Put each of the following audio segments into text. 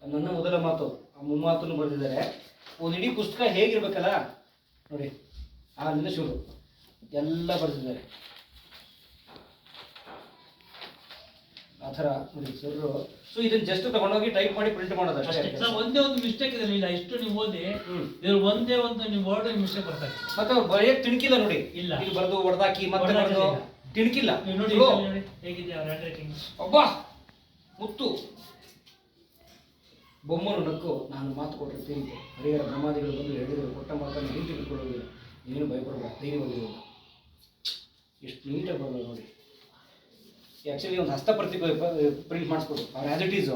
ನನ್ನ ಮೊದಲ ಮಾತು ಮುಮ್ಮಾತನ್ನು ಬರೆದಿದ್ದಾರೆ. ಒಂದು ಇಡೀ ಪುಸ್ತಕ ಹೇಗಿರ್ಬೇಕಲ್ಲ ನೋಡಿ, ಅಲ್ಲಿಂದ ಶುರು ಎಲ್ಲ ಬರೆದಿದ್ದಾರೆ ಆ ಥರ ನೋಡಿ ಸರ್. ಸೊ ಇದನ್ನ ಜಸ್ಟ್ ತಗೊಂಡೋಗಿ ಟೈಪ್ ಮಾಡಿ ಪ್ರಿಂಟ್ ಮಾಡೋದು ಅಷ್ಟೇ. ಒಂದೇ ಒಂದು ಮಿಸ್ಟೇಕ್ ಇದೆ ಇಲ್ಲ, ಇಷ್ಟು ನೀವು ಓದಿ ಒಂದೇ ಒಂದು ನೀವು ವರ್ಡ್ ಮಿಸ್ಟೇಕ್ ಬರ್ತಾರೆ. ಮತ್ತೆ ಅವ್ರು ಬರೆಯಕ್ಕೆ ತಿಣಕಿಲ್ಲ ನೋಡಿ, ಇಲ್ಲ ಇಲ್ಲಿ ಬರೆದು ಹೊಡೆದಾಕಿ ಮತ್ತೆ ಬರೆದು ತಿಣಕಿಲ್ಲ ನೋಡಿ ಹೇಗಿದೆ ಅವ್ರ ಹ್ಯಾಂಡ್ ರೈಟಿಂಗ್. ಅಬ್ಬಾ ಮುತ್ತು. ಬೊಮ್ಮನು ನಕ್ಕು, ನಾನು ಮಾತು ಕೊಟ್ಟರೆ ತೀರಿತು, ಹರಿಹರ ಬ್ರಹ್ಮಾದಿಗಳು ಬಂದು ಹೇಳಿದರು, ಕೊಟ್ಟ ಮಾತನ್ನು ಹಿಂತಿರುಗಿಕೊಳ್ಳುವುದಿಲ್ಲ, ನೀನು ಭಯಪಡಬೇಡ, ಧೈರ್ಯವಾಗಿರುವುದು. ಎಷ್ಟು ನೀಟಾಗಿ ಬರೋದು ನೋಡಿ. ಆ್ಯಕ್ಚುಲಿ ಒಂದು ಹಸ್ತಪ್ರತಿ ಪ್ರಿಂಟ್ ಮಾಡಿಸ್ಬೋದು ಅವ್ರು ಆ್ಯಸ್ ಇಟ್ ಈಸು.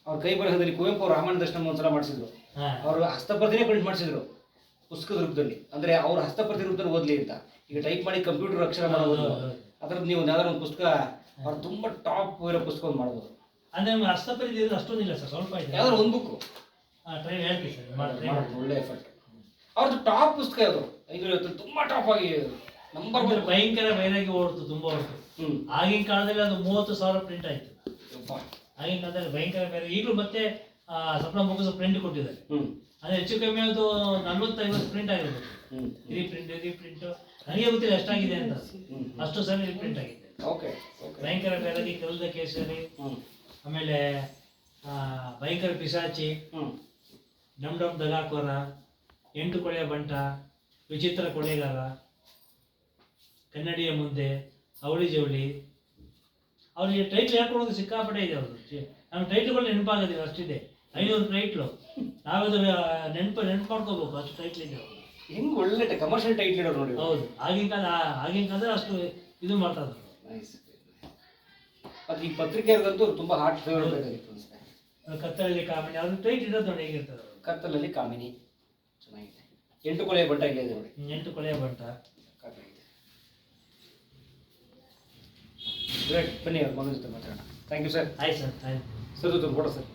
ಅವ್ರ ಕೈ ಬರಹದಲ್ಲಿ ಕುವೆಂಪು ಅವ್ರು ರಾಮಾಯಣ ದರ್ಶನ ಒಂದ್ಸಲ ಮಾಡಿಸಿದ್ರು. ಅವರು ಹಸ್ತಪ್ರತಿನೇ ಪ್ರಿಂಟ್ ಮಾಡಿಸಿದ್ರು ಪುಸ್ತಕದ ರೂಪದಲ್ಲಿ, ಅಂದರೆ ಅವ್ರ ಹಸ್ತಪ್ರತಿ ರೂಪದಲ್ಲಿ ಓದಲಿ ಅಂತ. ಈಗ ಟೈಪ್ ಮಾಡಿ ಕಂಪ್ಯೂಟರ್ ಅಕ್ಷರ ಮಾಡ್ಬೋದು. ಅದರದ್ದು ನೀವು ಯಾವ್ದಾದ್ರು ಒಂದು ಪುಸ್ತಕ ಅವ್ರು ತುಂಬ ಟಾಪ್ ಇರೋ ಪುಸ್ತಕ ಒಂದು ಮಾಡ್ಬೋದು. ಅಂದರೆ ಹಸ್ತಪ್ರತಿ ಅಷ್ಟೊಂದಿಲ್ಲ ಸರ್, ಸ್ವಲ್ಪ ಇದೆ. ಯಾವ್ದಾದ್ರು ಒಂದು ಬುಕ್ಕು ಟ್ರೈ ಹೇಳ್ತೀವಿ ಸರ್, ಒಳ್ಳೆ ಎಫರ್ಟ್. ಅವ್ರದ್ದು ಟಾಪ್ ಪುಸ್ತಕ ಯಾವುದು 550 ತುಂಬ ಟಾಪ್ ಆಗಿ ನಂಬರ್ ಒನ್. ಭಯಂಕರ ವೈರಾಗಿ ಓಡ್ತು, ತುಂಬ ಓಡ್ತು. ಆಗಿನ ಕಾಲದಲ್ಲಿ ಅದು 30,000 ಪ್ರಿಂಟ್ ಆಯ್ತು. ಆಗಿನ ಕಾಲದಲ್ಲಿ ಭಯಂಕರ ಬೇರೆ. ಈಗಲೂ ಮತ್ತೆ ಸಪ್ನ ಮುಗಿಸೋ ಪ್ರಿಂಟ್ ಕೊಟ್ಟಿದ್ದಾರೆ. ಅಂದ್ರೆ ಹೆಚ್ಚು ಕಮ್ಮಿ ಅದು 40-50 ಪ್ರಿಂಟ್ ಆಗಿರ್ಬೋದು. ರೀಪ್ರಿಂಟ್ ನನಗೆ ಗೊತ್ತಿಲ್ಲ ಎಷ್ಟಾಗಿದೆ ಅಂತ. ಅಷ್ಟು ಸರಿ ರೀಪ್ರಿಂಟ್ ಆಗಿದೆ. ಭಯಂಕರ ಬೇರಾಗಿ, ಕಲ್ದ ಕೇಸರಿ, ಆಮೇಲೆ ಭಯಂಕರ ಪಿಸಾಚಿ, ಡಮ್ ಡಮ್ ದಗಾಕೋರ, 8 ಕೊಳೆಯ ಬಂಟ, ವಿಚಿತ್ರ ಕೊಳೆಗಾರ, ಕನ್ನಡಿಯ ಮುಂದೆ, ಅವಳಿ ಜವಳಿ. ಅವ್ರಿಗೆ ಟೈಟ್ಲ್ ಹೇಳ್ಕೊಡೋದು ಸಿಕ್ಕಾಪಟ್ಟೆ ಇದೆ ಅವ್ರದ್ದು. ನಮ್ಮ ಟೈಟ್ಲ್ಗಳು ನೆನಪಾಗೋದಿಲ್ಲ, ಅಷ್ಟಿದೆ. 500 ಟೈಟ್ಲು. ನಾವದು ನೆನಪು ಮಾಡ್ಕೋಬೇಕು, ಅಷ್ಟು ಟೈಟ್ಲ್ ಇದೆ. ಹಿಂಗೆ ಒಳ್ಳೆ ಕಮರ್ಷಿಯಲ್ ಟೈಟ್ಲ್ ಇಡೋರು ನೋಡಿ. ಹೌದು, ಆಗಿನ ಕಾಲದಲ್ಲಿ ಅಷ್ಟು ಇದು ಮಾಡ್ತಾ ಇದ್ರು. ಅದು ಈ ಪತ್ರಿಕೆಯವ್ರಿಗಂತೂ ತುಂಬ ಹಾರ್ಟ್ ಫೇವರ್ ಬೇಕಾಗಿತ್ತು ಅನ್ಸುತ್ತೆ. ಕತ್ತಲಲ್ಲಿ ಕಾಮಿನಿ, ಅವ್ರ ಟೈಟ್ ಇಡೋದು ನೋಡಿ ಹೇಗಿರ್ತದೆ. ಕತ್ತಲಲ್ಲಿ ಕಾಮಿನಿ ಚೆನ್ನಾಗಿದೆ. 8 ಕೊಳೆಯ ಬಂಟ ಇದೆ ನೋಡಿ. 8 ಕೊಳೆಯ ಬಂಟ ಗ್ರೇಟ್. ಬನ್ನಿ ಅವ್ರ ಮಗನ ಜೊತೆ ಮಾತಾಡೋಣ. Thank you sir. ಆಯ್ತು ಸರ್, ಆಯ್ತು ಸರ್. Photo sir.